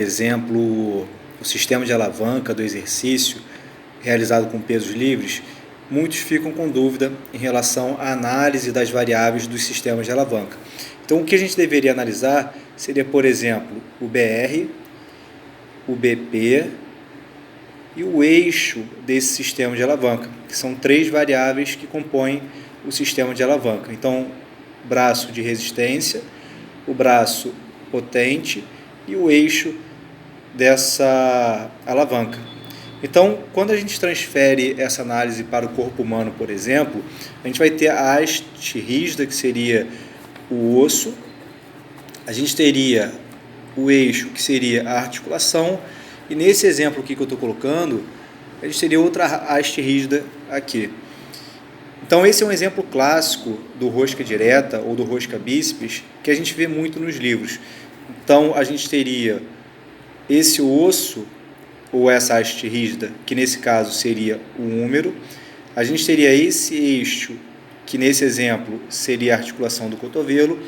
exemplo, o sistema de alavanca do exercício realizado com pesos livres, muitos ficam com dúvida em relação à análise das variáveis dos sistemas de alavanca. Então, o que a gente deveria analisar seria, por exemplo, o BR, o BP e o eixo desse sistema de alavanca, que são três variáveis que compõem o sistema de alavanca. Então, braço de resistência, o braço potente e o eixo dessa alavanca. Então, quando a gente transfere essa análise para o corpo humano, por exemplo, a gente vai ter a haste rígida, que seria o osso, a gente teria o eixo, que seria a articulação, e nesse exemplo aqui que eu estou colocando, a gente teria outra haste rígida aqui. Então, esse é um exemplo clássico do rosca direta ou do rosca bíceps, que a gente vê muito nos livros. Então, a gente teria esse osso, ou essa haste rígida, que nesse caso seria o húmero. A gente teria esse eixo, que nesse exemplo seria a articulação do cotovelo.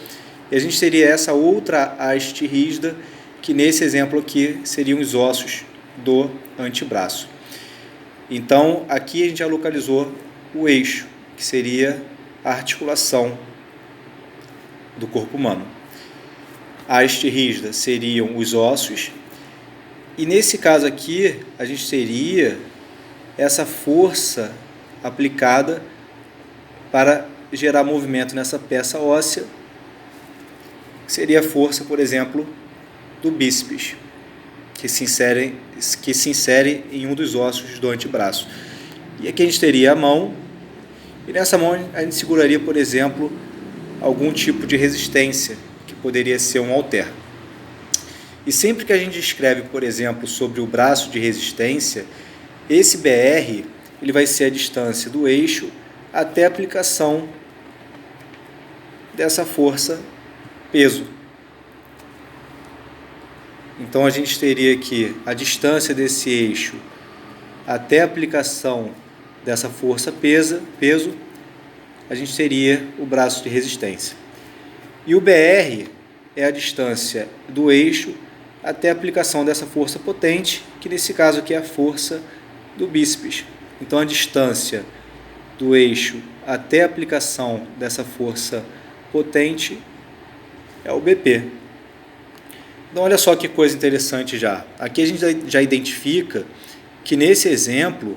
E a gente teria essa outra haste rígida, que nesse exemplo aqui seriam os ossos do antebraço. Então, aqui a gente já localizou o eixo, que seria a articulação do corpo humano. A haste rígida seriam os ossos. E nesse caso aqui, a gente teria essa força aplicada para gerar movimento nessa peça óssea, que seria a força, por exemplo, do bíceps, que se insere em um dos ossos do antebraço. E aqui a gente teria a mão, e nessa mão a gente seguraria, por exemplo, algum tipo de resistência, que poderia ser um halter. E sempre que a gente escreve, por exemplo, sobre o braço de resistência, esse BR ele vai ser a distância do eixo até a aplicação dessa força peso. Então, a gente teria aqui a distância desse eixo até a aplicação dessa força peso, a gente teria o braço de resistência. E o BR é a distância do eixo até a aplicação dessa força potente, que nesse caso aqui é a força do bíceps. Então, a distância do eixo até a aplicação dessa força potente é o BP. Então, olha só que coisa interessante já. Aqui a gente já identifica que nesse exemplo,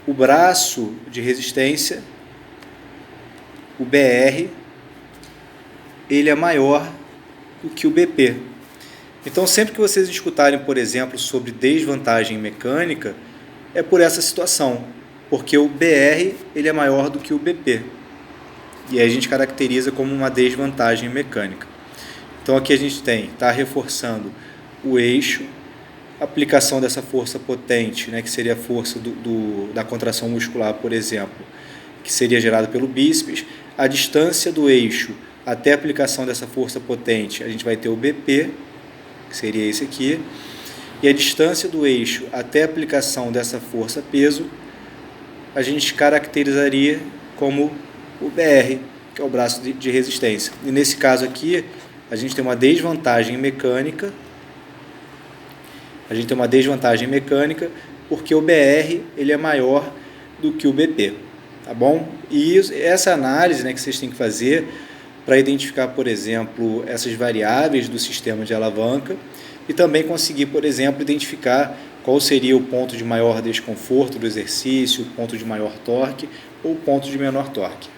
o braço de resistência, o BR, ele é maior do que o BP. Então, sempre que vocês escutarem, por exemplo, sobre desvantagem mecânica, é por essa situação, porque o BR ele é maior do que o BP. E aí a gente caracteriza como uma desvantagem mecânica. Então, aqui a gente está reforçando o eixo, a aplicação dessa força potente, né, que seria a força da contração muscular, por exemplo, que seria gerada pelo bíceps, a distância do eixo até a aplicação dessa força potente, a gente vai ter o BP, que seria esse aqui, e a distância do eixo até a aplicação dessa força peso, a gente caracterizaria como o BR, que é o braço de resistência. E nesse caso aqui, a gente tem uma desvantagem mecânica, porque o BR ele é maior do que o BP, tá bom? E essa análise, né, que vocês têm que fazer para identificar, por exemplo, essas variáveis do sistema de alavanca e também conseguir, por exemplo, identificar qual seria o ponto de maior desconforto do exercício, o ponto de maior torque ou o ponto de menor torque.